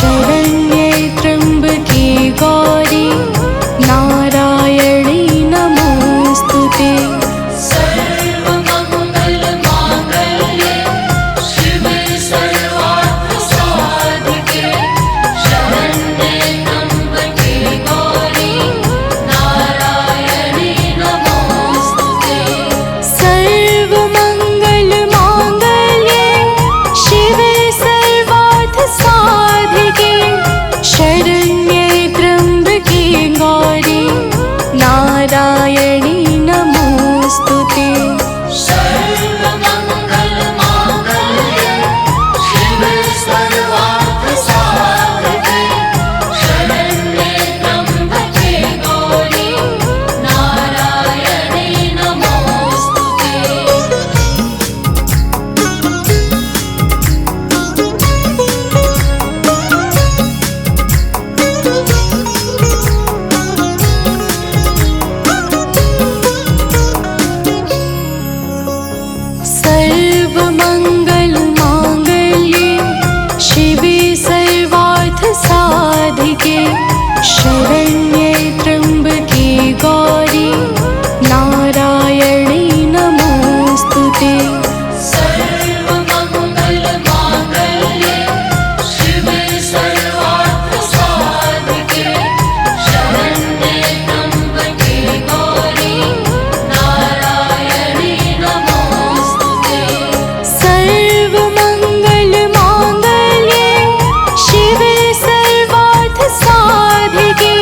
शरण्ये त्र्यम्बके गौरी नारायणी नमोस्तुते। सर्वमङ्गलमाङ्गल्ये शिवे सर्वार्थसाधिके शरण्ये त्र्यम्बके गौरी नारायणी नमोस्तुते। सर्वमङ्गलमाङ्गल्ये शिवे सर्वार्थसाधिके शरण्ये त्र्यम्बके गौरी नारायणी नमोस्तुते। सर्वमङ्गलमाङ्गल्ये शिवे सर्वार्थसाधिके शरण्ये त्र्यम्बके गौरी नारायणी नमोस्तुते। सर्वमङ्गलमाङ्गल्ये शिवे सर्वार्थसाधिके शरण्ये त्र्यम्बके गौरी नारायणी नमोस्तुते। सर्वमङ्गलमाङ्गल्ये शिवे सर्वार्थसाधिके शरण्ये त्र्यम्बके गौरी नारायणी नमोस्तुते। सर्वमङ्गलमाङ्गल्ये शिवे सर्वार्थसाधिके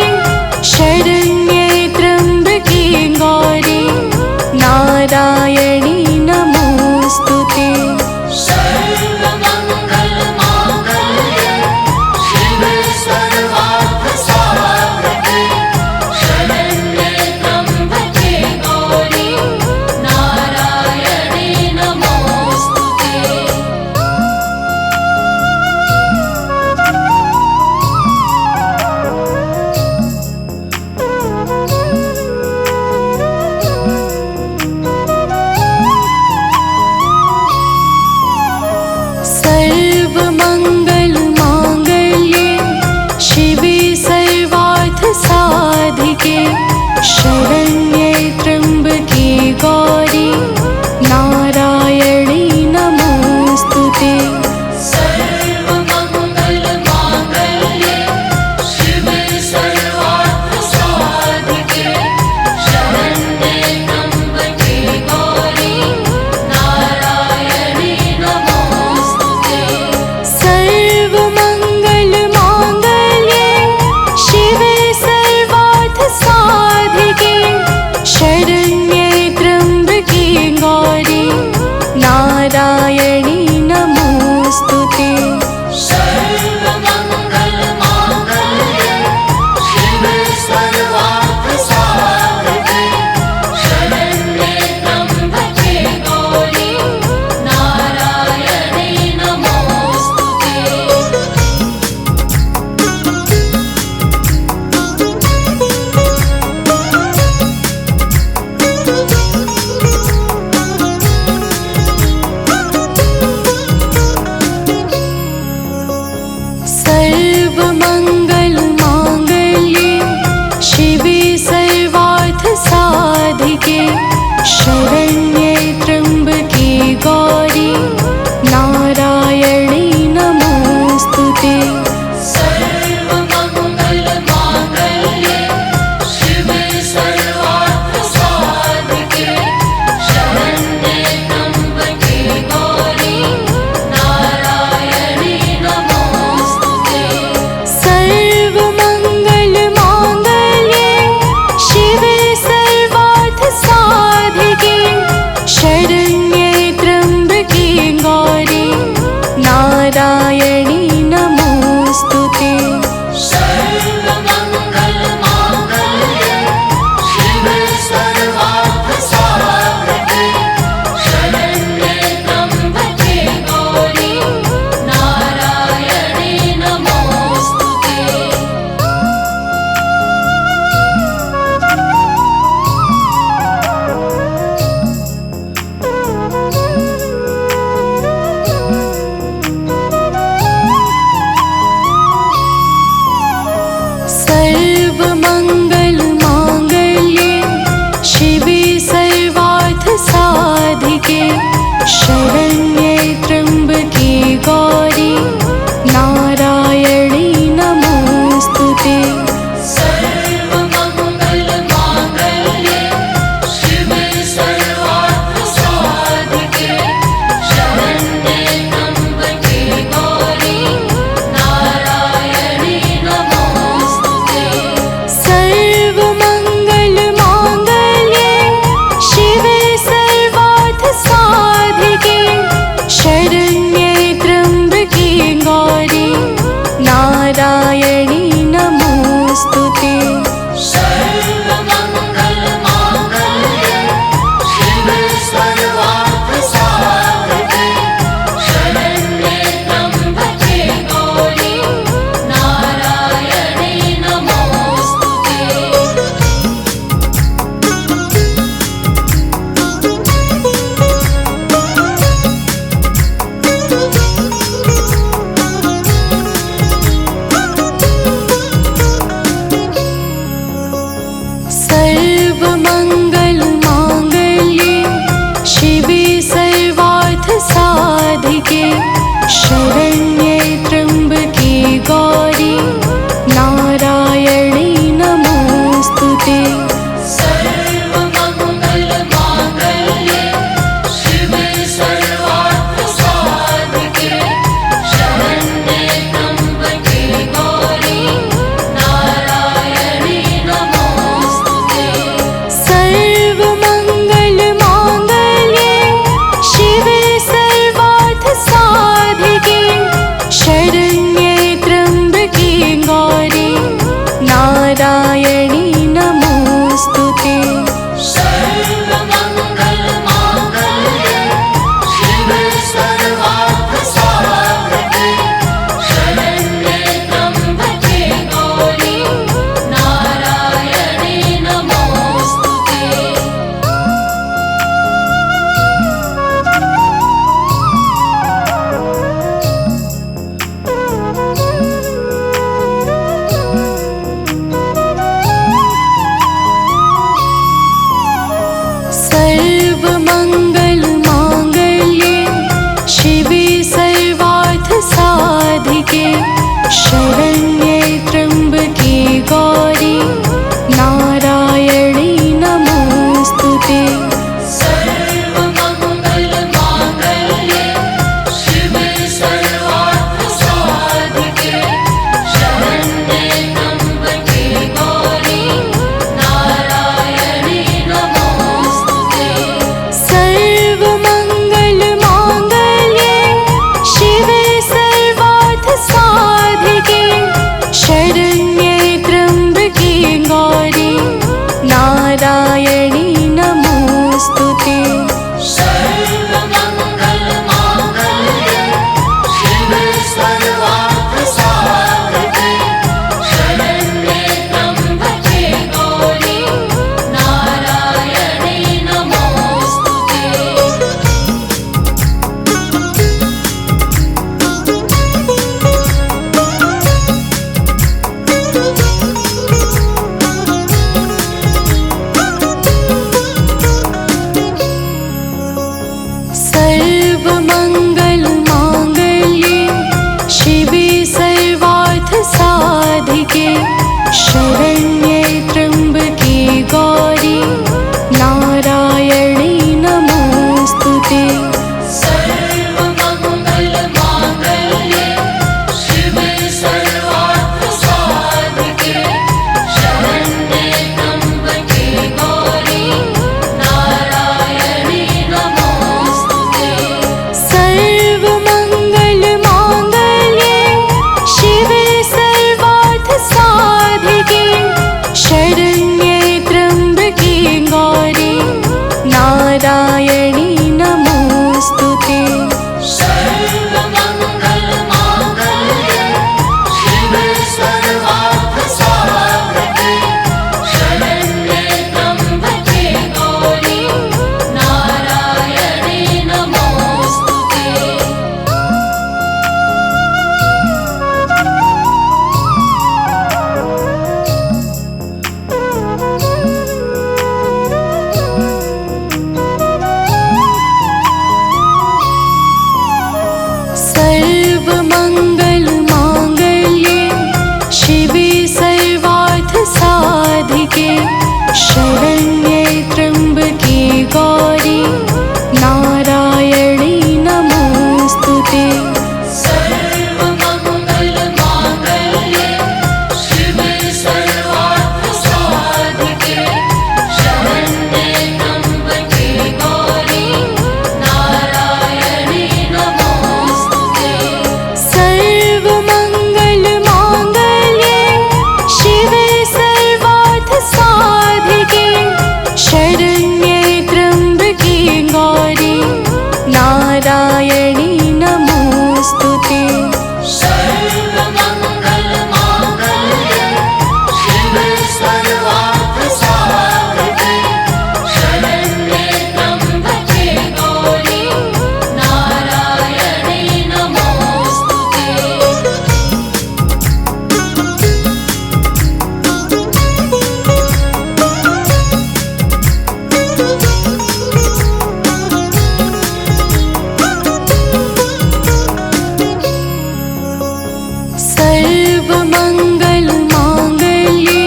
सर्वमङ्गलमाङ्गल्ये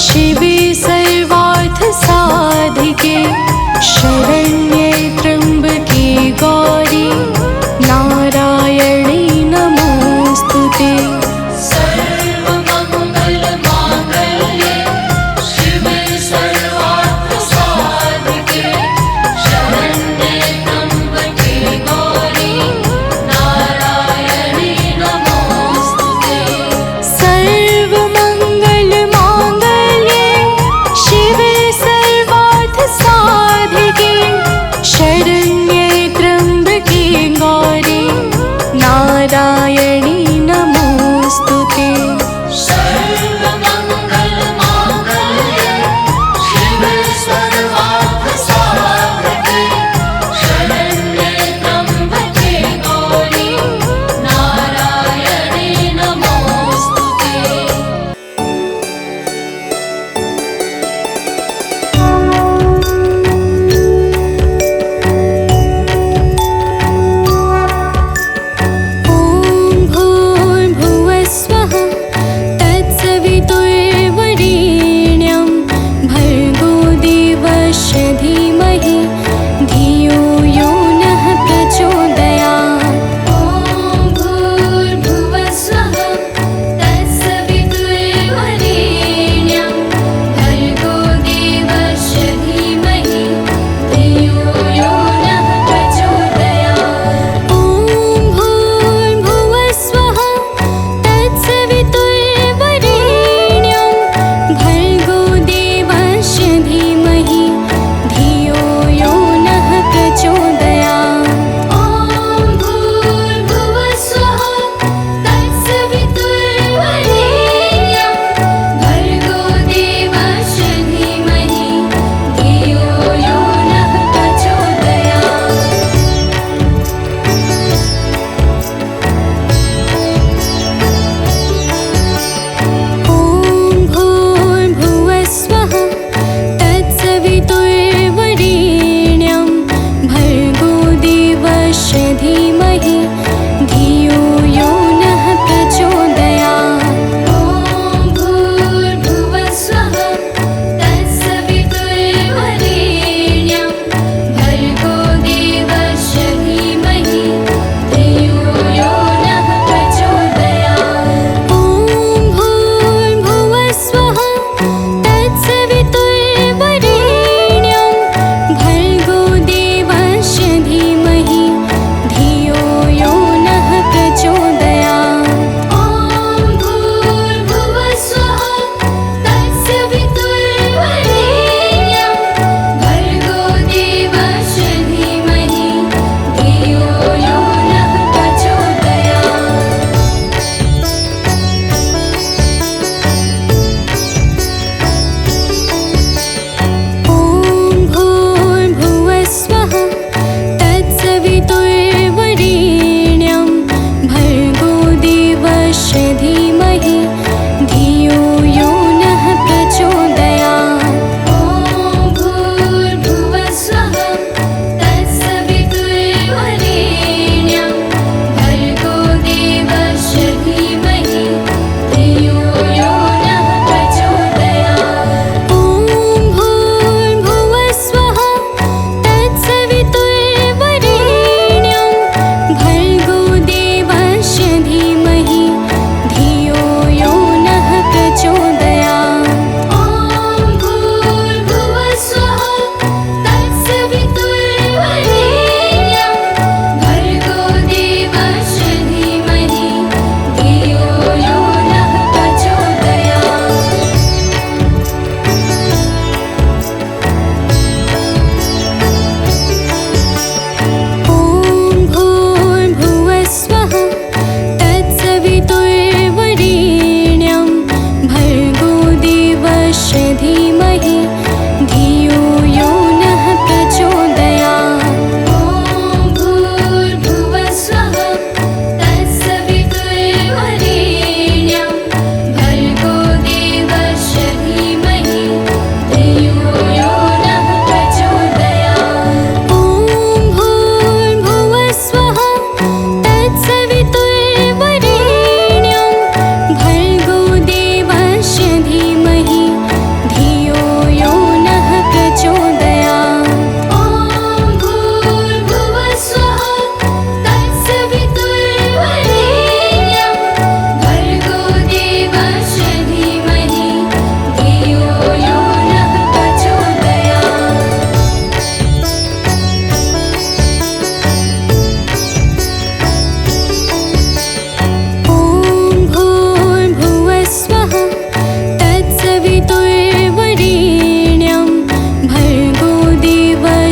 शिवे सर्वार्थसाधिके शरण्ये त्र्यम्बके गौरी नारायणी नमोऽस्तु ते। सर्वमङ्गलमाङ्गल्ये शिवे सर्वार्थसाधिके शरण्ये त्र्यम्बके गौरी नारायणी नमोऽस्तु ते। सर्वमङ्गलमाङ्गल्ये शिवे सर्वार्थसाधिके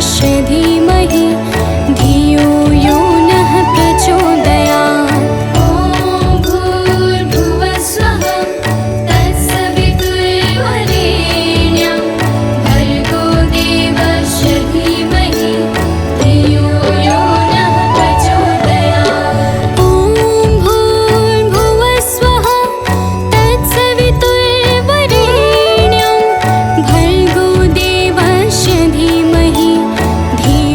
देवस्य धीमहि धियो यो नः प्रचोदयात्। ॐ भूर्भुवस्वः तत्सवितुर्वरेण्यं भर्गो देवस्य धीमहि धियो यो नः प्रचोदयात्। ॐ भूर्भुवस्वः तत्सवितुर्वरेण्यं भर्गो देवस्य धीमहि धियो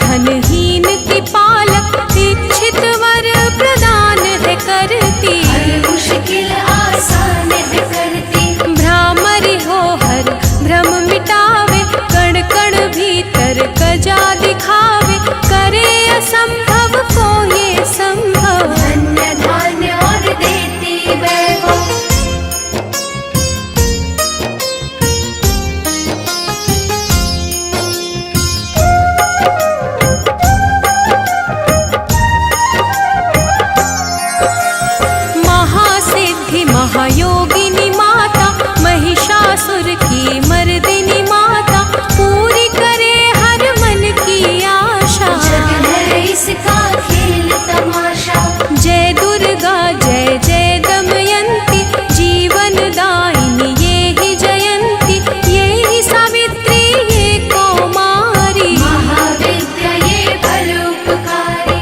धनहीन की पालक, इच्छित वर प्रदान है करती। हर मुश्किल आसान है करती। भ्रामरी हो हर भ्रम मिटावे, कण कण भीतर कजा दिखावे, करे असंभव को ये संभव। धन्य धान्य और देती वैभव। महासिद्धि महायोगिनी माता, महिषासुर की मर्दिनी माता, पूरी करे हर मन की आशा। जग है इसका खेल तमाशा। जय दुर्गा जय जय दमयंती, जीवन दायिनी ये ही जयंती, ये ही सावित्री ये कौमारी। महाविद्या ये परोपकारी।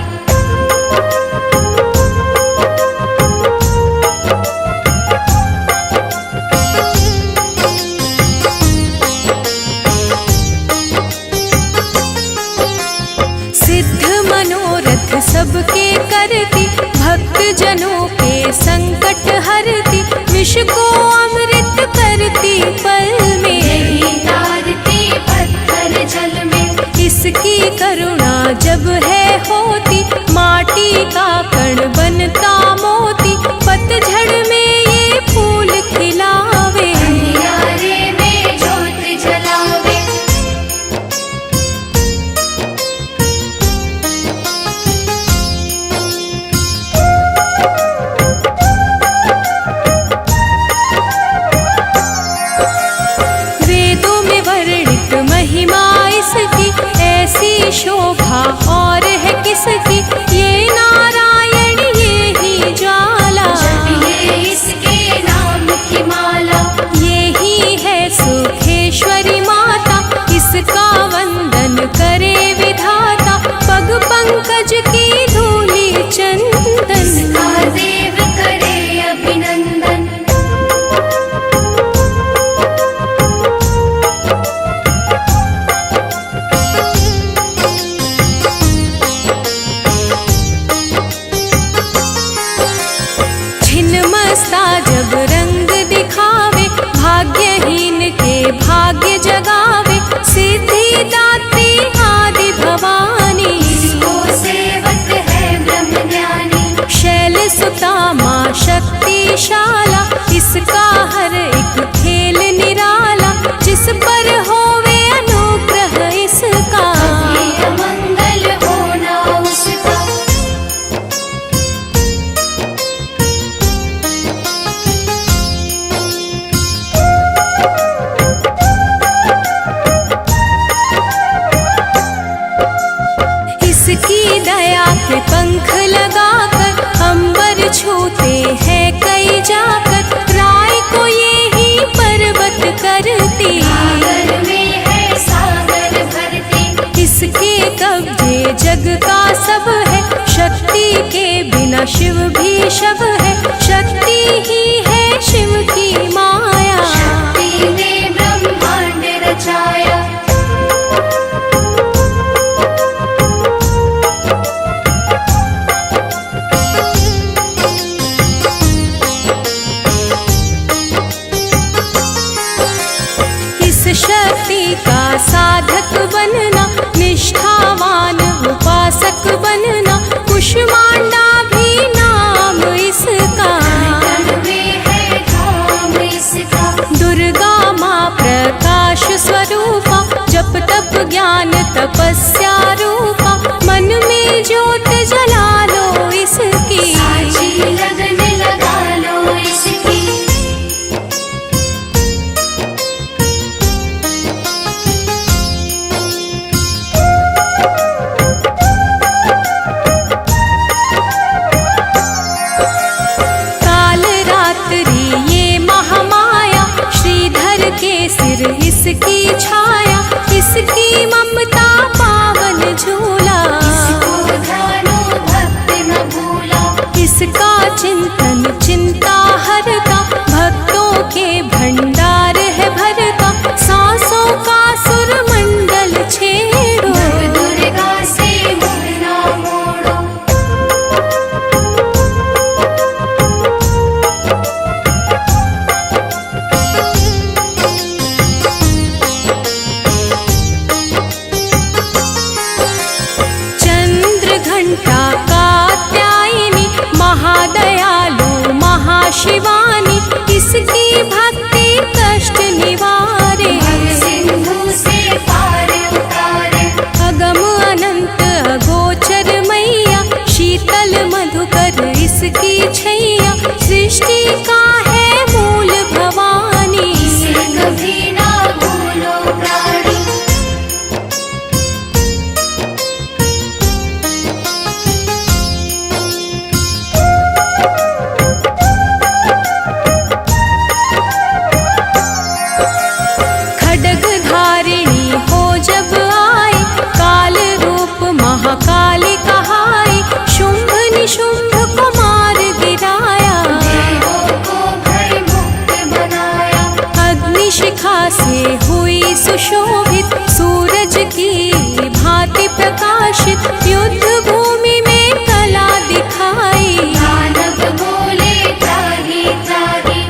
सिद्ध मनोरथ सबके करती, भक्त जनों के संकट हरती, विष को अमृत करती पल में। यही तारती पत्थर जल में। इसकी करुणा जब है होती, माटी का कण बनता मोती, पतझड़ में ये फूल खिलावे। अंधियारे में ज्योत जलावे। वेदों में वर्णित महिमा इसकी, ऐसी शोभा और है किसकी, ये नारायण ये ही ज्वाला। जपिए इसके नाम की माला। ये ही है सुखेश्वरी माता, इसका वंदन करे विधाता, पग पंकज की धूली चंदन। इसका देव करे अभिनंदन। छिन्नमस्ता जब रंग दिखावे, भाग्यहीन के भाग्य जगावे, सिद्धि दात्री आदि भवानी। इसको सेवक है ब्रह्म ज्ञानी। शैल सुता माँ शक्तिशाला, इसका हर एक खेल निराला, जिस पर होवे अनुग्रह इसका। ये अमंगल होना उसका। इसकी दया के पंख लगाकर, अंबर छूते हैं कई जाकर, राय को ये ही पर्वत करती। सागर में है सागर भरती। इसके कब्जे जग का सब है, शक्ति के बिना शिव भी शव है, शक्ति ही है शिव की माया। शक्ति ने ब्रह्मांड रचाया। इस शक्ति का साधक बनना, निष्ठावान उपासक बनना, कुष्मांडा भी नाम इसका। तन में है धाम इसका। दुर्गा माँ प्रकाश स्वरूपा, जप तप ज्ञान तपस्या रूपा, मन में ज्योत जला लो इसकी। साची लगन लगा लो इसकी। सुशोभित सूरज की भांति प्रकाशित युद्ध भूमि में कला दिखाई। दानव बोले त्राहि त्राहि।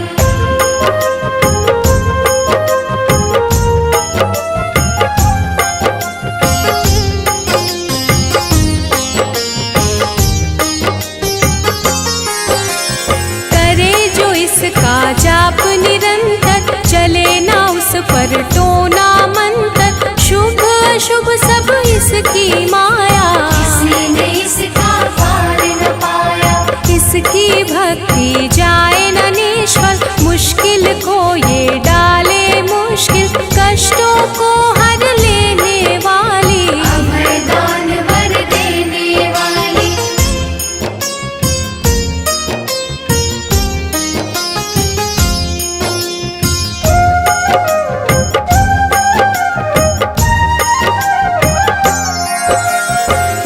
करे जो इसका जाप निरंतर, चले ना उस पर टोना मंतर। शुभ अशुभ सब इसकी माया, किसी ने इसका पार न पाया। इसकी भक्ति जाए न निष्फल। मुश्किल को ये डाले मुश्किल, कष्टों को हर लेने वाली। अभय दान वर देने वाली।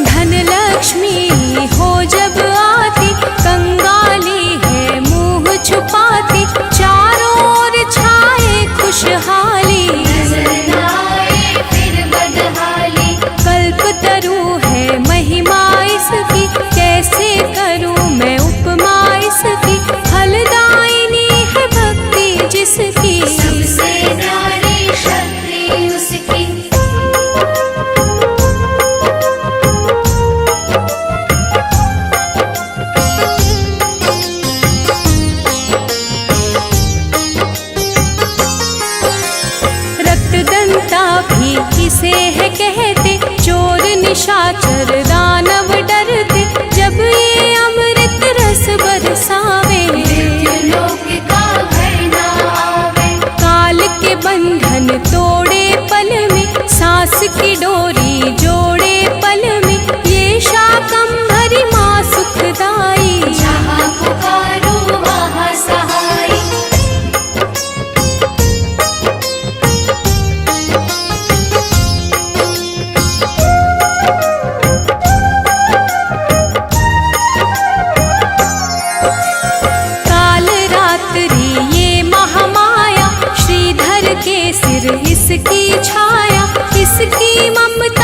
धन लक्ष्मी हो जब आती, कंगाली है मुंह छुपाती। चारों ओर छाए खुशहाली, नजर न आए फिर बदहाली। कल्पतरु है महिमा इसकी, कैसे करूं मैं उपमा इसकी। फलदायिनी है भक्ति जिसकी, सबसे न्यारी शक्ति उसकी। रक्तदंता भी इसे है कहते, चोर निशाचर दानव डरते। जब ये अमृत रस बरसावे, मृत्युलोक का भय न आवे। काल के बंधन तोड़े पल में, सांस की डोरी जोड़े पल में। ये शाकंभरी माँ सुखदाई, जहाँ पुकारो वहाँ सहाय। काल रात्रि ये महामाया, श्रीधर के सिर इसकी छाया। इसकी ममता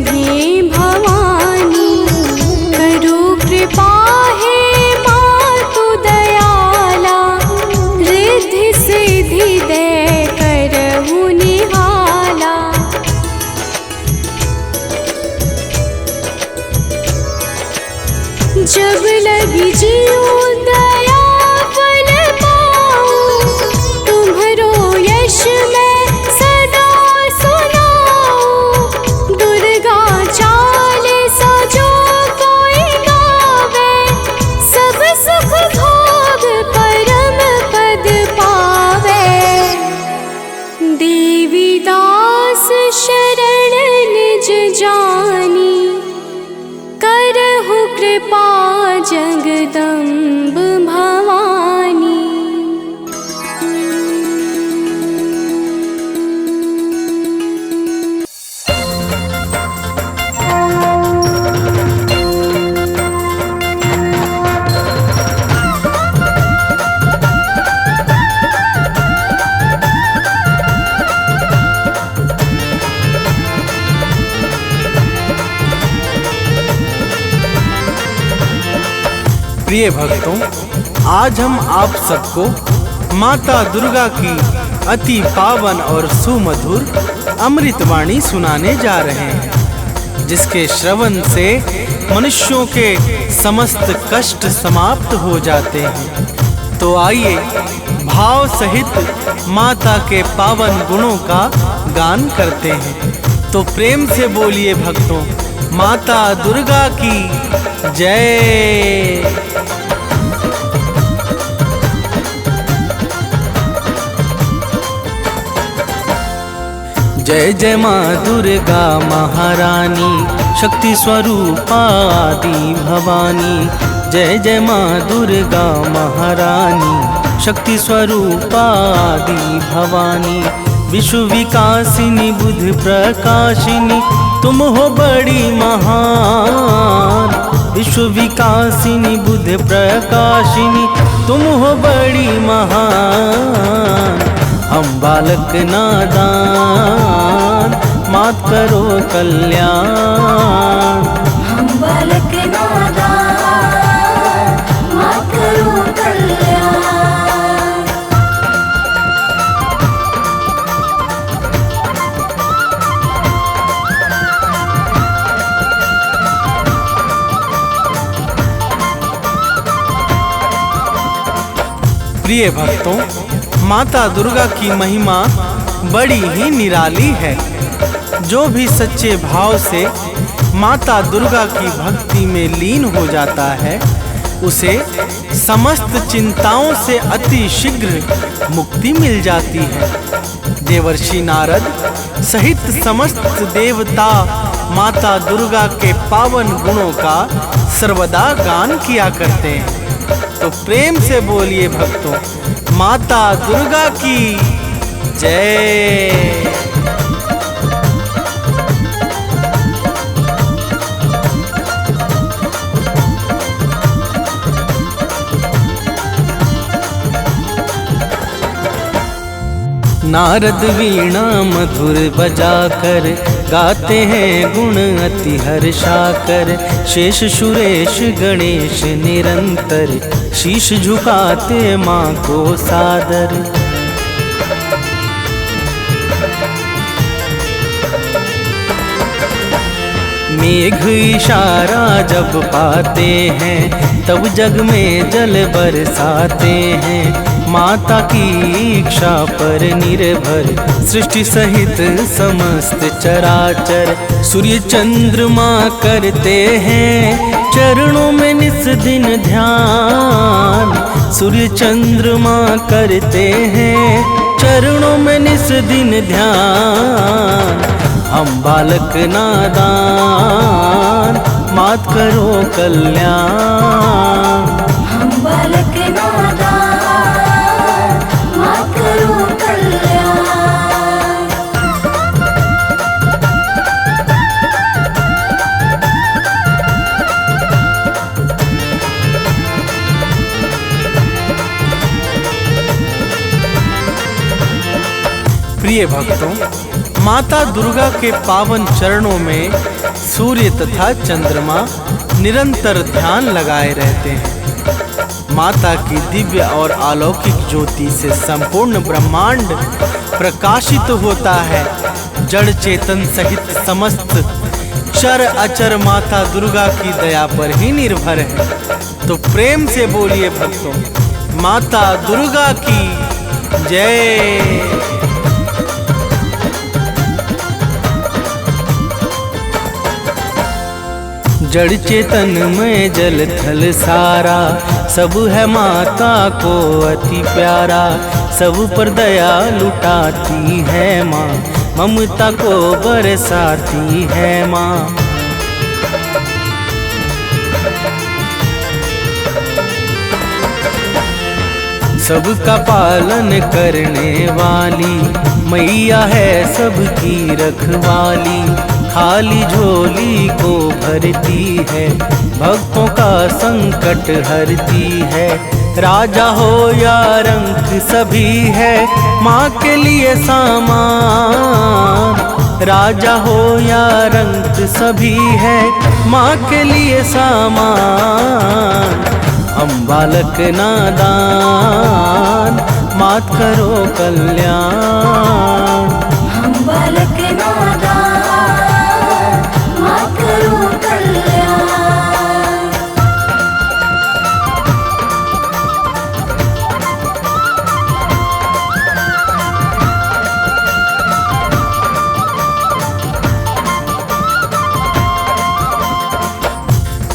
तुम्हें भवानी, करो कृपा हे मातु दयाला, रिद्धि सिद्धि दे करहु निहाला। जब लगी जीव दया फल पाऊं, तुम्हरो यश मैं सदा सुनाऊं। दुर्गा चालीसा जो कोई गावे, सब सुख भोग परम पद पावे। देवी दास शरण निज जानी, करहु कृपा जगदम्ब भवानी। प्रिय भक्तों, आज हम आप सबको माता दुर्गा की अति पावन और सुमधुर अमृतवाणी सुनाने जा रहे हैं, जिसके श्रवण से मनुष्यों के समस्त कष्ट समाप्त हो जाते हैं। तो आइए भाव सहित माता के पावन गुणों का गान करते हैं। तो प्रेम से बोलिए भक्तों, माता दुर्गा की जय। जय जय माँ दुर्गा महारानी, शक्ति स्वरूपा आदि भवानी। जय जय माँ दुर्गा महारानी, शक्ति स्वरूपा आदि भवानी। विश्व विकासिनी बुद्ध प्रकाशिनी, तुम हो बड़ी महान। विश्व विकासिनी बुद्ध प्रकाशिनी, तुम हो बड़ी महान। हम बालक नादान, मात करो कल्याण। हम बालक नादान, मात करो कल्याण। प्रिय भक्तों, माता दुर्गा की महिमा बड़ी ही निराली है। जो भी सच्चे भाव से माता दुर्गा की भक्ति में लीन हो जाता है, उसे समस्त चिंताओं से अति शीघ्र मुक्ति मिल जाती है। देवर्षि नारद सहित समस्त देवता माता दुर्गा के पावन गुणों का सर्वदा गान किया करते हैं। तो प्रेम से बोलिए भक्तों, माता दुर्गा की जय। नारद वीणा मधुर बजाकर गाते हैं गुण अति हर्षाकर। शेष सुरेश गणेश निरंतर शीश झुकाते माँ को सादर। मेघ इशारा जब पाते हैं, तब जग में जल बरसाते हैं। माता की इच्छा पर निर्भर सृष्टि सहित समस्त चराचर। सूर्य चंद्रमा करते हैं चरणों में निस दिन ध्यान। सूर्य चंद्रमा करते हैं चरणों में निस दिन ध्यान। हम बालक नादान, मात करो कल्याण। हम बालक नादान, मात करो कल्याण। प्रिय भक्तों, माता दुर्गा के पावन चरणों में सूर्य तथा चंद्रमा निरंतर ध्यान लगाए रहते हैं। माता की दिव्य और अलौकिक ज्योति से संपूर्ण ब्रह्मांड प्रकाशित होता है। जड़ चेतन सहित समस्त चर अचर माता दुर्गा की दया पर ही निर्भर है। तो प्रेम से बोलिए भक्तों, माता दुर्गा की जय। जड़ चेतन में जल थल सारा, सब है माता को अति प्यारा। सब पर दया लुटाती है माँ, ममता को बरसाती है माँ। सबका पालन करने वाली मैया है सबकी रखवाली। खाली झोली को भरती है, भक्तों का संकट हरती है। राजा हो या रंक सभी है माँ के लिए सामान। राजा हो या रंक सभी है माँ के लिए सामान। हम बालक नादान मात करो कल्याण। हम बालक नादान मात करो कल्याण।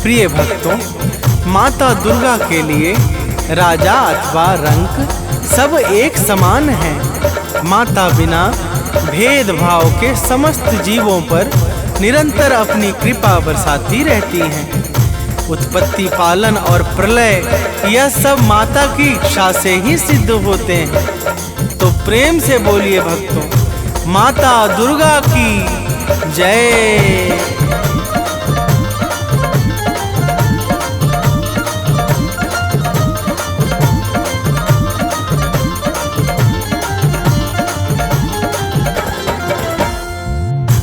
प्रिय भक्तों, माता दुर्गा के लिए राजा अथवा रंक सब एक समान है। माता बिना भेदभाव के समस्त जीवों पर निरंतर अपनी कृपा बरसाती रहती हैं। उत्पत्ति, पालन और प्रलय यह सब माता की इच्छा से ही सिद्ध होते हैं। तो प्रेम से बोलिए भक्तों, माता दुर्गा की जय।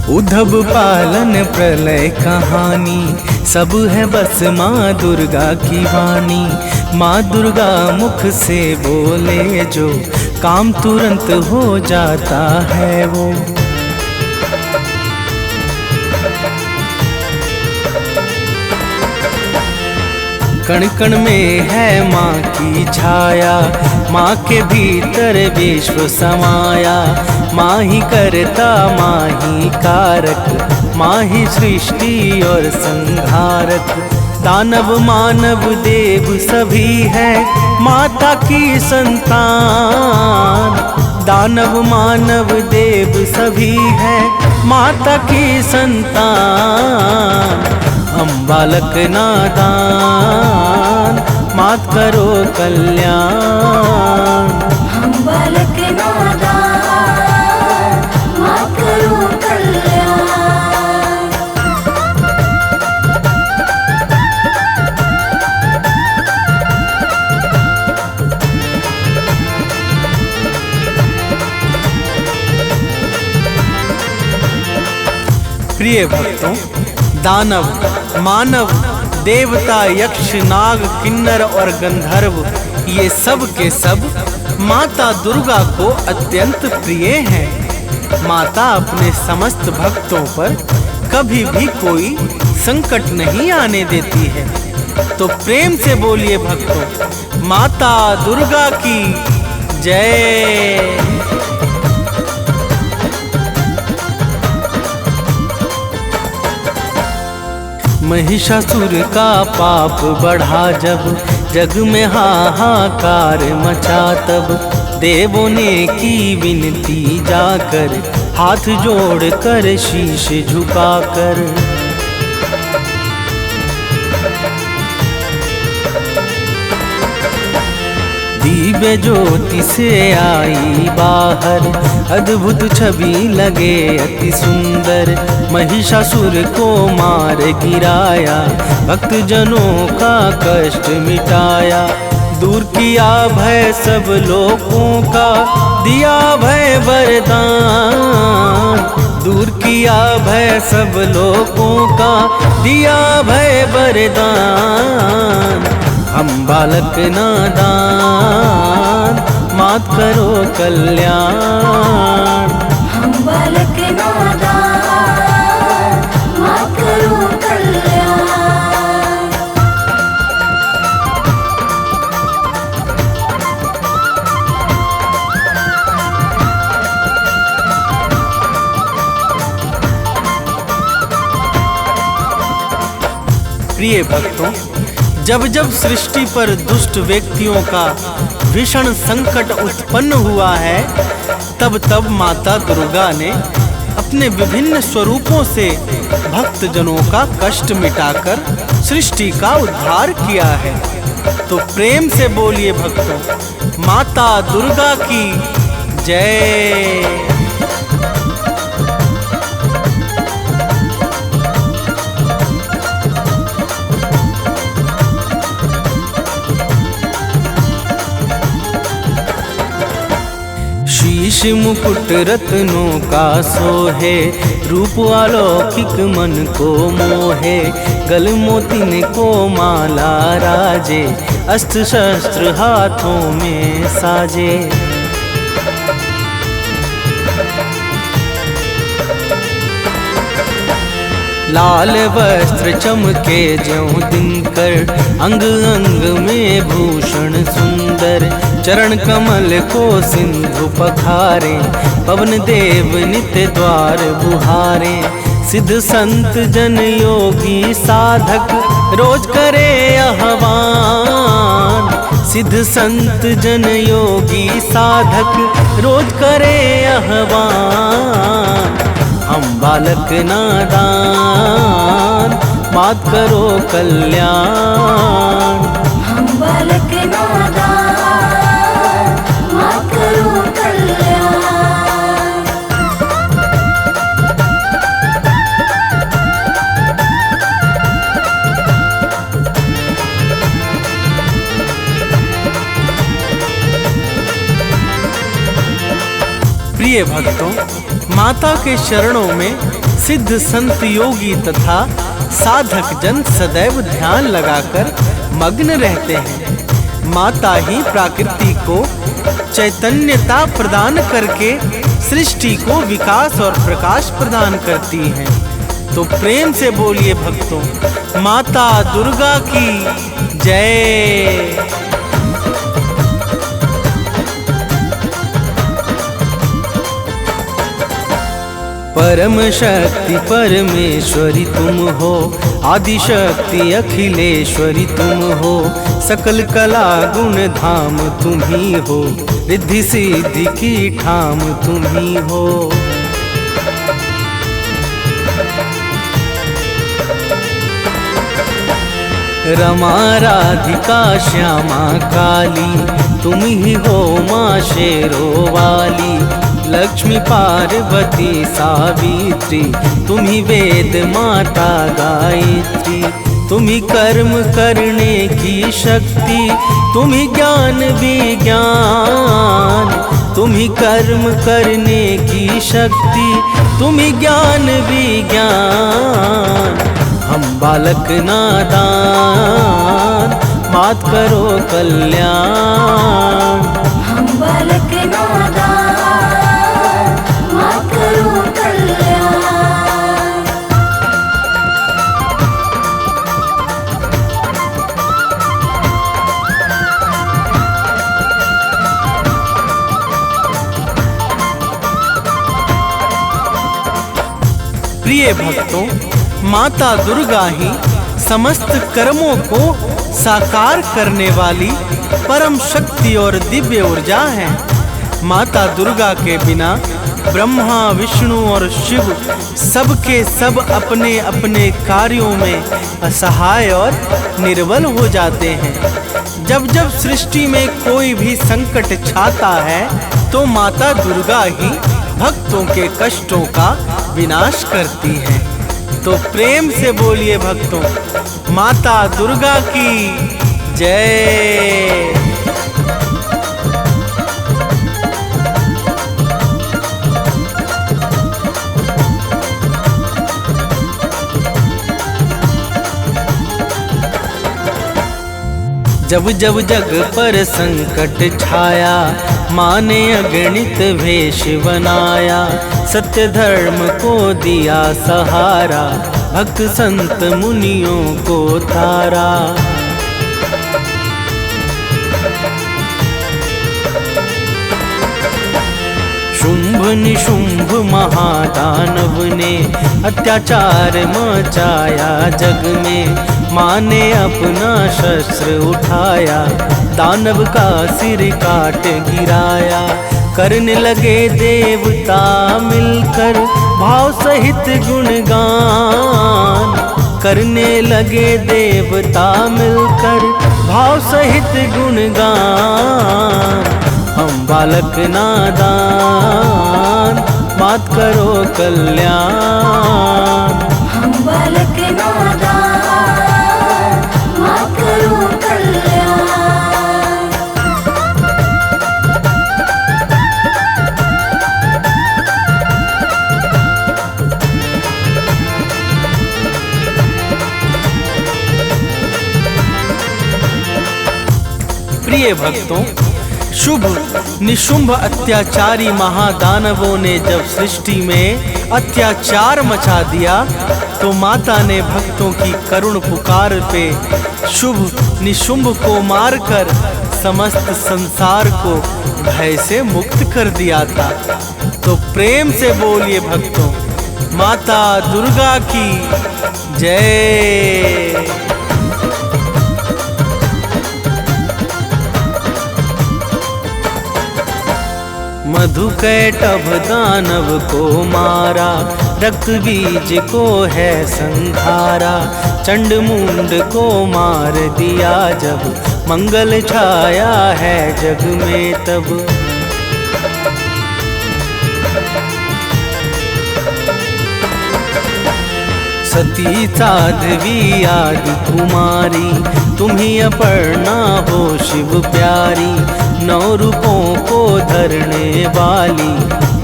उद्धव पालन प्रलय कहानी, सब है बस माँ दुर्गा की वाणी। माँ दुर्गा मुख से बोले जो, काम तुरंत हो जाता है वो। कण कण में है माँ की छाया, माँ के भीतर विश्व समाया। माँ ही करता माँ ही कारक, माँ ही सृष्टि और संहारक। दानव मानव देव सभी है माता की संतान। दानव मानव देव सभी है माता की संतान। हम बालक नादान मात करो कल्याण। हम बालक नादान मात करो कल्याण। प्रिय भक्तों, दानव, मानव, देवता, यक्ष, नाग, किन्नर और गंधर्व ये सब के सब माता दुर्गा को अत्यंत प्रिय हैं। माता अपने समस्त भक्तों पर कभी भी कोई संकट नहीं आने देती है। तो प्रेम से बोलिए भक्तों, माता दुर्गा की जय। महिषासुर का पाप बढ़ा जब, जग में हाहाकार मचा तब। देवों ने की विनती जाकर, हाथ जोड़कर शीश झुकाकर। दिव्य ज्योति से आई बाहर, अद्भुत छवि लगे अति सुंदर। महिषासुर को मार गिराया, भक्त जनों का कष्ट मिटाया। दूर किया भय सब लोगों का, दिया भय वरदान। दूर किया भय सब लोगों का, दिया भय वरदान। हम बालक नादान, मात करो कल्याण। हम बालक नादान, मात करो कल्याण। प्रिय भक्तों, जब जब सृष्टि पर दुष्ट व्यक्तियों का भीषण संकट उत्पन्न हुआ है, तब तब माता दुर्गा ने अपने विभिन्न स्वरूपों से भक्त जनों का कष्ट मिटाकर सृष्टि का उद्धार किया है। तो प्रेम से बोलिए भक्तों, माता दुर्गा की जय। शीश मुकुट रत्नों का सोहे, रूप अलौकिक मन को मोहे। गल मोतिन को माला राजे, अस्त्र शस्त्र हाथों में साजे। लाल वस्त्र चमके ज्यों दिनकर, अंग अंग में भूषण सुंदर। चरण कमल को सिंधु पखारे, पवन देव नित्य द्वार बुहारे। सिद्ध संत जन योगी साधक, रोज करे आह्वान। सिद्ध संत जन योगी साधक, रोज करे आह्वान। हम बालक नादान, मात करो कल्याण। हम बालक नादान, मात करो कल्याण। प्रिय भक्तों, माता के चरणों में सिद्ध संत योगी तथा साधक जन सदैव ध्यान लगाकर मग्न रहते हैं। माता ही प्रकृति को चैतन्यता प्रदान करके सृष्टि को विकास और प्रकाश प्रदान करती हैं। तो प्रेम से बोलिए भक्तों, माता दुर्गा की जय। परम शक्ति परमेश्वरी तुम हो, आदि शक्ति अखिलेश्वरी तुम हो। सकल कला गुण धाम तुम ही हो, रिद्धि सिद्धि की ठाम तुम ही हो। रमा राधिका श्यामा काली, तुम ही हो माँ शेरो वाली। लक्ष्मी पार्वती सावित्री, तुम ही वेद माता गायत्री। तुम ही कर्म करने की शक्ति, तुम ही ज्ञान विज्ञान। तुम ही कर्म करने की शक्ति, तुम ही ज्ञान विज्ञान। हम बालक नादान, मात करो कल्याण। हम बालक नादान, मात करो कल्याण। प्रिय भक्तों, माता दुर्गा ही समस्त कर्मों को साकार करने वाली परम शक्ति और दिव्य ऊर्जा है। माता दुर्गा के बिना ब्रह्मा विष्णु और शिव सबके सब अपने अपने कार्यों में असहाय और निर्बल हो जाते हैं। जब जब सृष्टि में कोई भी संकट छाता है, तो माता दुर्गा ही भक्तों के कष्टों का विनाश करती है। तो प्रेम से बोलिए भक्तों, माता दुर्गा की जय। जब जब जग पर संकट छाया, माँ ने अगणित वेश बनाया। सत्य धर्म को दिया सहारा, भक्त संत मुनियों को तारा। शुंभ निशुंभ महादानव ने अत्याचार मचाया जग में। माँ ने अपना शस्त्र उठाया, दानव का सिर काट गिराया। करने लगे देवता मिलकर भाव सहित गुणगान। करने लगे देवता मिलकर भाव सहित गुणगान। हम बालक नादान, मात करो कल्याण। हम बालक नादान, मात करो कल्याण। प्रिय भक्तों, शुभ निशुंभ अत्याचारी महादानवों ने जब सृष्टि में अत्याचार मचा दिया, तो माता ने भक्तों की करुण पुकार पे शुभ निशुंभ को मारकर समस्त संसार को भय से मुक्त कर दिया था। तो प्रेम से बोलिए भक्तों, माता दुर्गा की जय। मधुकैटभ दानव को मारा, रक्त बीज को है संहारा। चंड मुंड को मार दिया जब, मंगल छाया है जग में तब। सती साध्वी आदि कुमारी, तुम्ही अपर्णा हो शिव प्यारी। 9 रूपों को धरने वाली,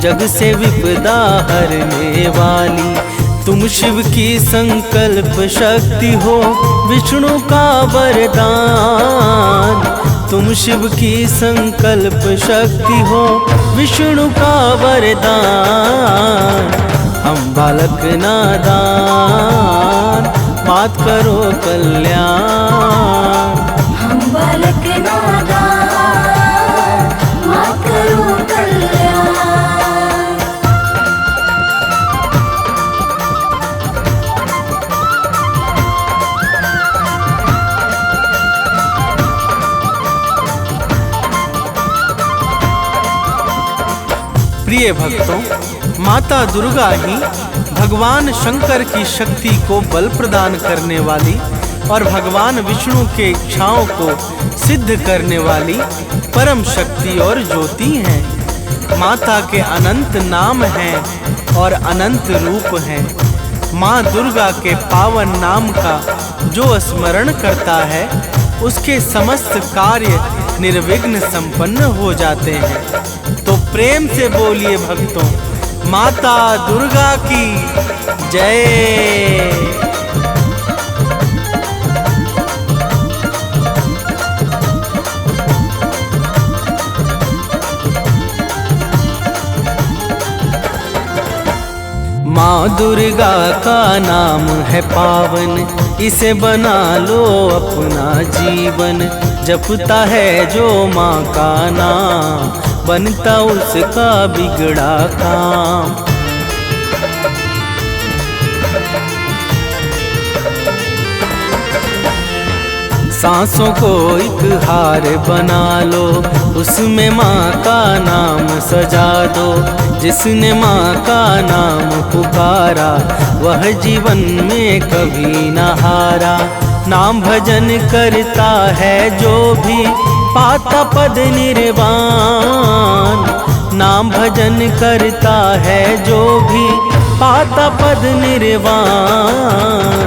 जग से विपदा हरने वाली। तुम शिव की संकल्प शक्ति हो, विष्णु का वरदान। तुम शिव की संकल्प शक्ति हो, विष्णु का वरदान। हम बालक नादान, मात करो कल्याण। हम बालक नादान, मात करो कल्याण। प्रिय भक्तों, माता दुर्गा ही भगवान शंकर की शक्ति को बल प्रदान करने वाली और भगवान विष्णु के इच्छाओं को सिद्ध करने वाली परम शक्ति और ज्योति हैं। माता के अनंत नाम हैं और अनंत रूप हैं। माँ दुर्गा के पावन नाम का जो स्मरण करता है, उसके समस्त कार्य निर्विघ्न संपन्न हो जाते हैं। तो प्रेम से बोलिए भक्तों, माता दुर्गा की जय। माँ दुर्गा का नाम है पावन, इसे बना लो अपना जीवन। जपता है जो माँ का नाम, बनता उसका बिगड़ा काम। सांसों को एक हार बना लो, उसमें माँ का नाम सजा दो। जिसने माँ का नाम पुकारा, वह जीवन में कभी न हारा। नाम भजन करता है जो भी, पाता पद निर्वाण। नाम भजन करता है जो भी, पाता पद निर्वाण।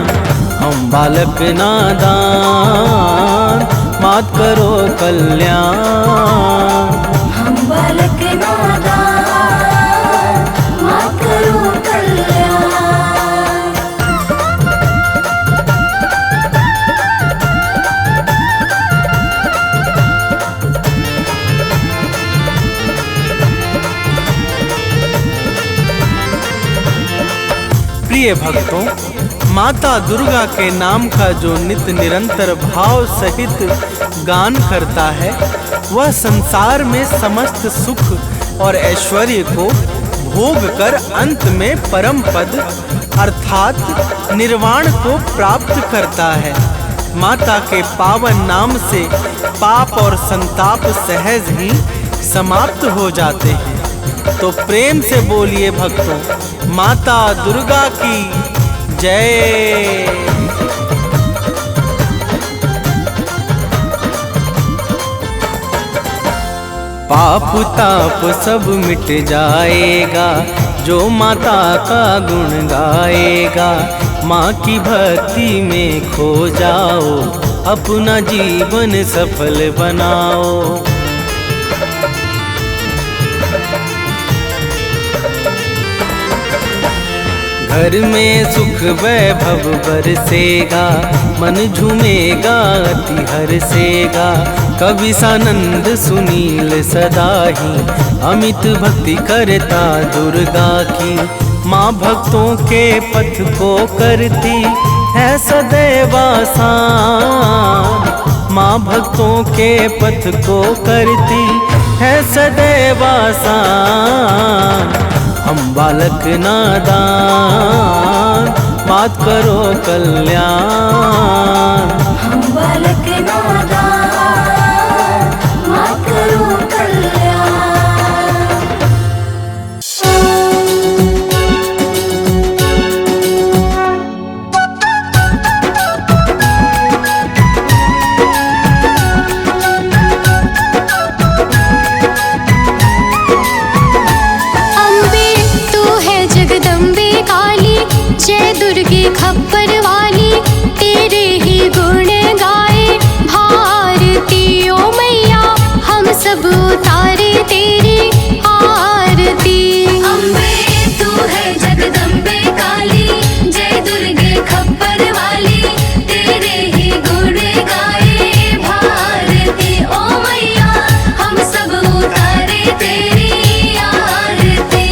हम बालक नादान, मात करो कल्याण। हम बालक नादान, मात करो कल्याण। प्रिय भक्तों, माता दुर्गा के नाम का जो नित्य निरंतर भाव सहित गान करता है, वह संसार में समस्त सुख और ऐश्वर्य को भोग कर अंत में परम पद अर्थात निर्वाण को प्राप्त करता है। माता के पावन नाम से पाप और संताप सहज ही समाप्त हो जाते हैं। तो प्रेम से बोलिए भक्तों, माता दुर्गा की जय। पाप ताप सब मिट जाएगा जो माता का गुण गाएगा। माँ की भक्ति में खो जाओ, अपना जीवन सफल बनाओ। घर में सुख वैभव बरसेगा, मन झूमेगा अति हर्षेगा। कवि सानंद सुनील सदा ही अमित भक्ति करता दुर्गा की। माँ भक्तों के पथ को करती है सदैव आसान। माँ भक्तों के पथ को करती है सदैव आसान। हम बालक नादान, बात करो कल्याण। हम बालक नादान, बात करो कल्याण। जय दुर्गे खप्पर वाली, तेरे ही गुण गाए भारती। ओ मैया हम सब उतारे तेरी आरती। अम्बे तू है जगदम्बे काली, जय दुर्गे खप्पर वाली, तेरे ही गुण गाए भारती। ओ मैया हम सब उतारे तेरी आरती।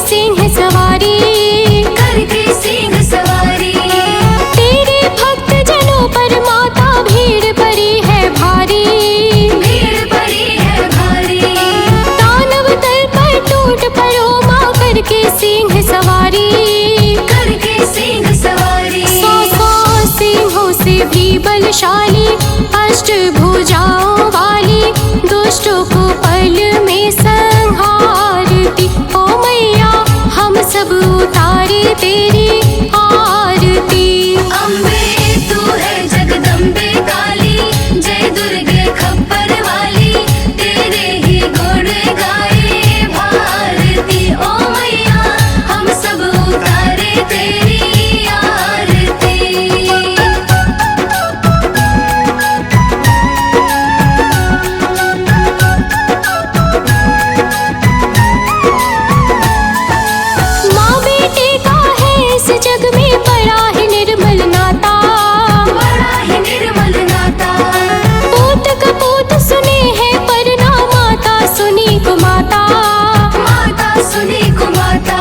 सिंह सवारी करके सिंह सवारी, तेरे भक्त जनों पर माता भीड़ पड़ी है भारी। भीड़ पड़ी है भारी, दानव दल पर टूट पड़ो माँ करके सिंह सवारी। करके सिंह सवारी, 100 सिंहों से भी बलशाली, अष्ट भुजाओं वाली, दुष्टों को पल में संहारती। ओ मैया हम सब उतारे तेरी आरती। अम्बे तू है जगदम्बे काली, जय दुर्गे खप्पर वाली, तेरे ही गुण गाए भारती। ओ मैया हम सब उतारे तेरी आरती। माँ बेटे का है इस जग में बड़ा ही निर्मल नाता। बड़ा ही निर्मल नाता, पूत कपूत सुने हैं पर ना माता सुनी को माता। माता सुनी को माता।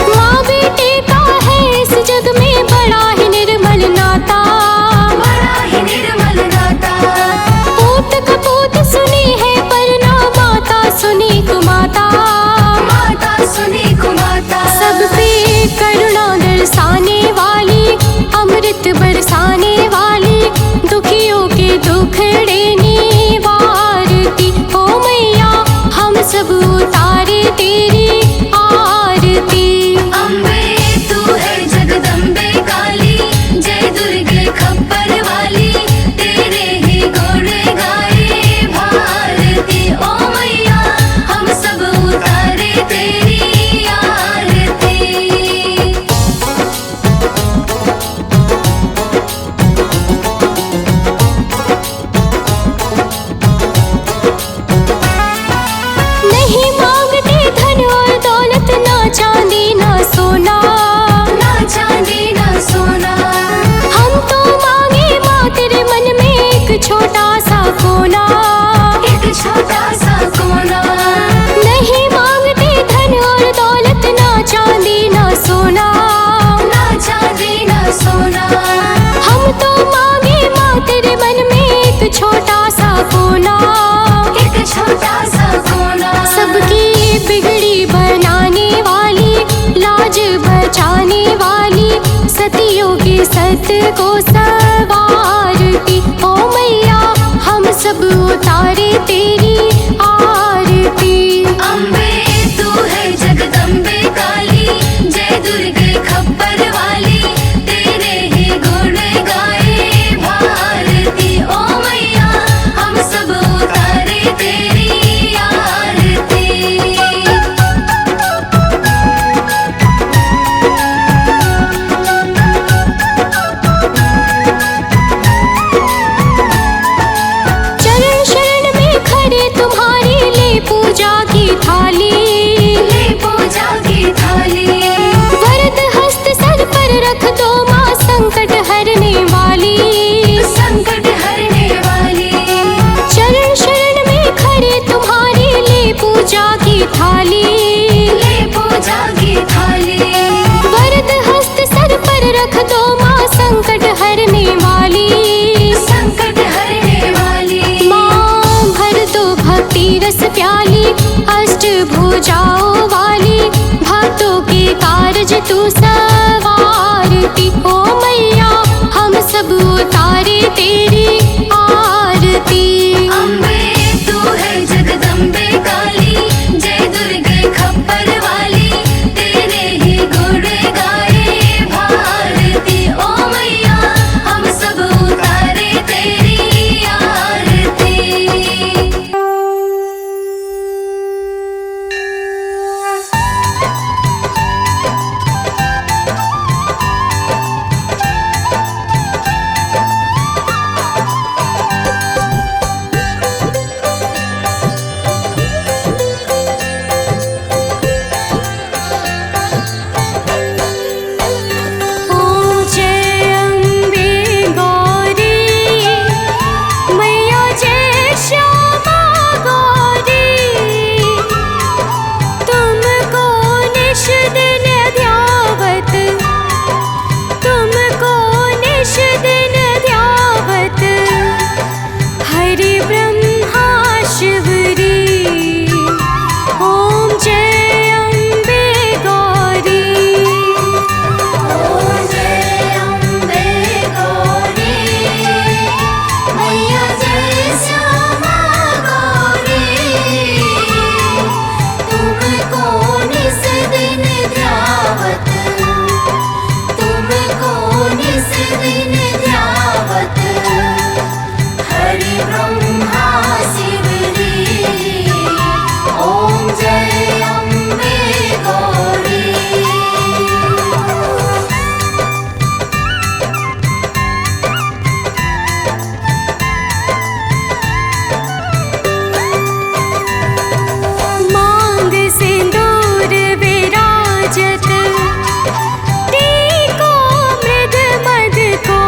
माँ बेटे का है इस जग में बड़ा ही निर्मल नाता। बड़ा ही निर्मल नाता, पूत कपूत सुने हैं पर ना माता सुनी को माता। माता सुनी को माता। सब पे करुणा दर्शाने वाली, अमृत बरसाने वाली, दुखियों के दुखड़े निवारती। ओ मैया हम सब उतारे तेरी आरती। अम्बे तू है जगदम्बे काली, जय दुर्गे खप्पर वाली, तेरे ही गुण गाए भारती। ओ मैया हम सब उतारे तेरी आरती। संकट को सवारती। ओ मैया हम सब उतारे तेरी आरती। अम्बे तू है जगदम्बे काली, जय दुर्गे खप्पर वाली, तेरे ही गुण गाए भारती। ओ मैया हम सब उतारे तेरी आरती। चरण शरण में खड़े तुम्हारी ले पूजा की थाली। ले पूजा की थाली, वरद हस्त सर पर रख दो माँ संकट हरने वाली। संकट हरने वाली। चरण शरण में खड़े तुम्हारी ले पूजा की थाली। ले पूजा की थाली, वरद हस्त सर पर रख दो माँ संकट हरने वाली। संकट हरने वाली। माँ भर दो भक्ति रस प्याली, अष्ट भुजाओं वाली, भक्तों के कारज तू सवारती। ओ मैया हम सब उतारे तेरी आरती। अम्बे तू है जगदम्बे काली, जय दुर्गे खप्पर वाली, तेरे ही गुण गाए भारती। ओ मैया हम सब उतारे तेरी आरती। ओम जय अम्बे गौरी, मैया जय श्यामा गौरी। तुमको निश दिन ध्यावत, तुमको निश दिन ध्यावत, हरि ब्रह्मा शिवरी। ओम जय अम्बे गौरी। ओ जय अम्बे गौरी, मैया जय श्यामा गौरी। तुमको निस दिन ध्यावत, तुमको निस दिन ध्यावत, हरि ब्रह्मा शिवरी। ओम जय अम्बे गौरी। मांग सिंदूर विराजत, टीको मृद मद को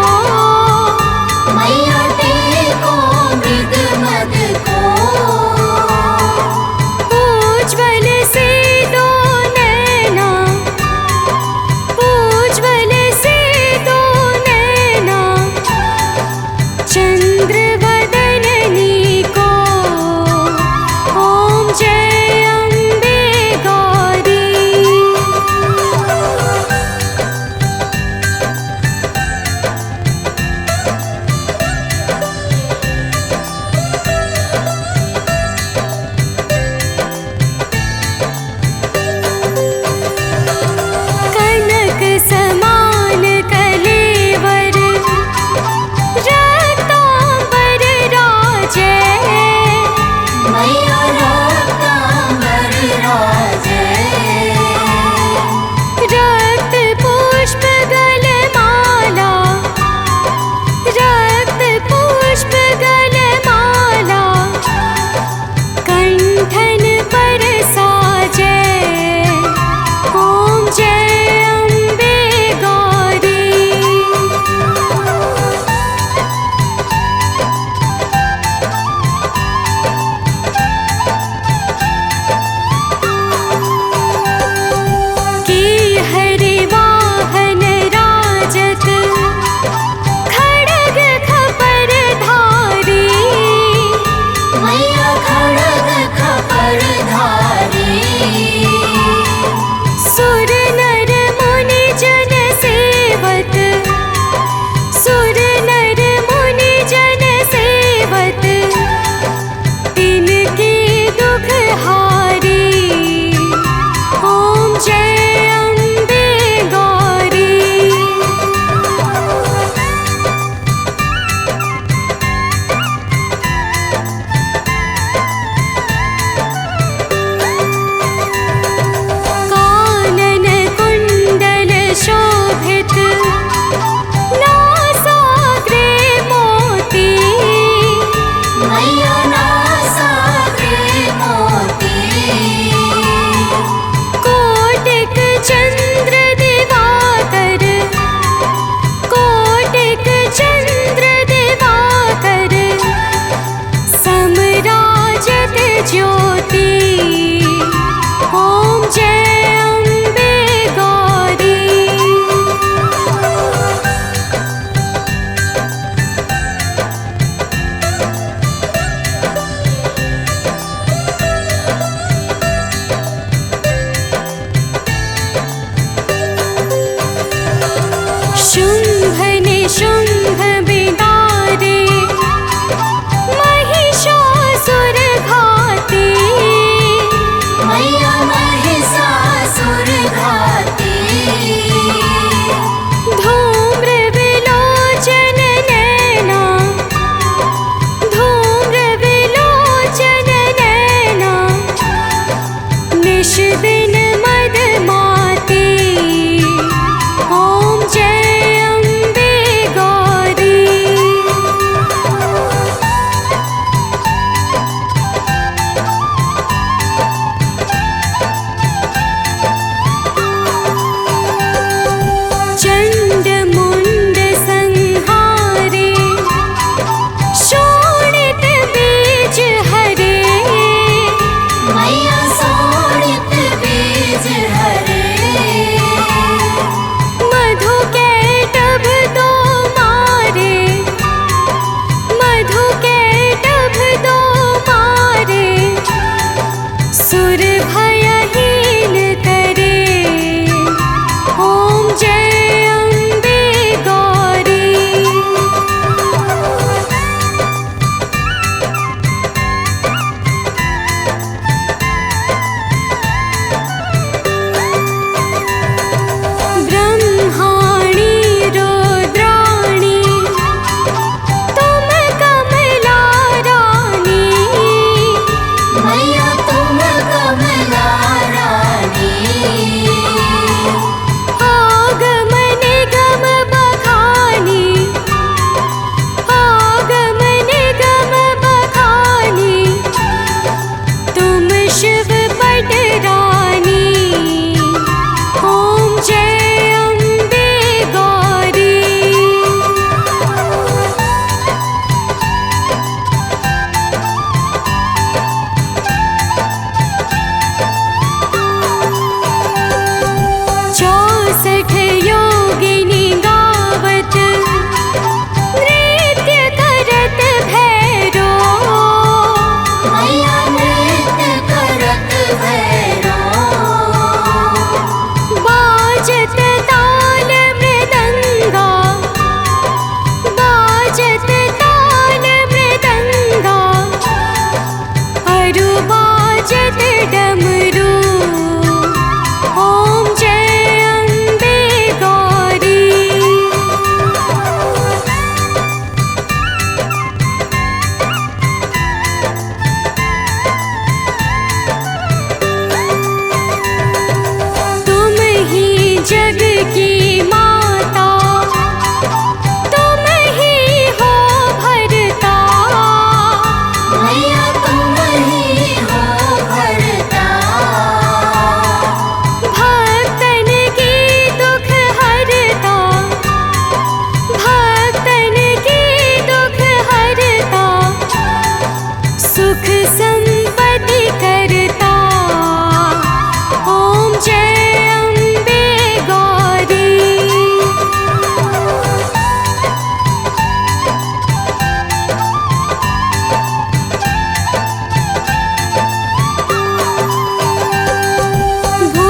शुंभ बिदारे महिषासुर घाती मैया महिषासुर घाती धूम्र विलोचन नैना धूम्र विलोचन नैना निश दिन मदमाती ओम जय अम्बे गौरी चंड मुंड संहारे शोणित बीज हरे मैया शोणित बीज हरे मधु कैटभ दो मारे मधु कैटभ दो मारे सुर भयहीन करे ओम जय अम्बे गौरी ब्रह्माणी रुद्राणी तुम कमला रानी मैया तुम कमला रानी आगमन गम बखानी आगमन गम बखानी तुम शिव पट रानी ओम जय अम्बे गौरी चौसठ योगिनी गावत नृत्य करत भैरो मैया नृत्य करत भैरो बाजत ताल मृदंगा बाजत ताल मृदंगा अरु बाजत डमरू ओम जय अम्बे गौरी तुम ही जग की माता तुम ही हो भरता मैया तुम ही हो भरता भक्तन की दुख हरता भक्तन की दुख हरता सुख संपत्ति करता ओम जय अम्बे गौरी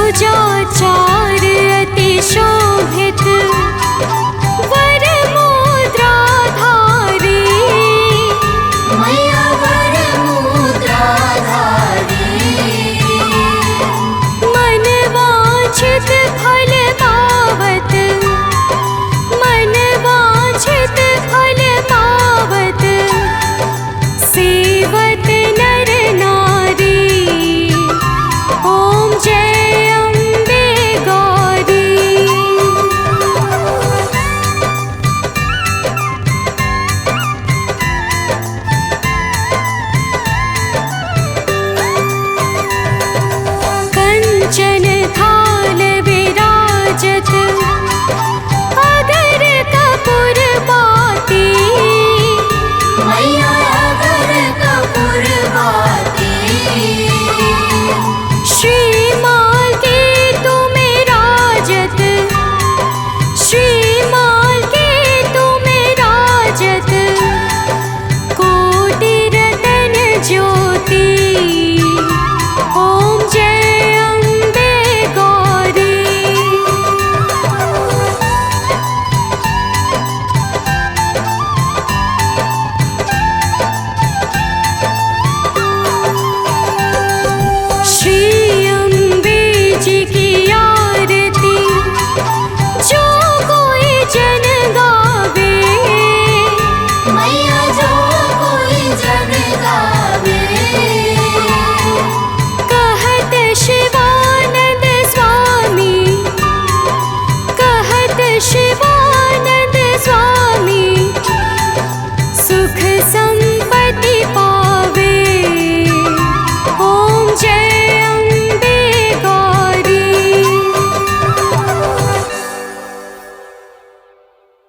भुजाचार अति शोभित वर मुद्राधारी मैया वर मुद्राधारी मन वांछित फल पावत मन वांछित फल पावत सेवत नर नारी ओम जय अम्बे गौरी कंचन थाल विराजत अगर कपूर बाती मैया अगर कपूर बाती श्री माँ जी की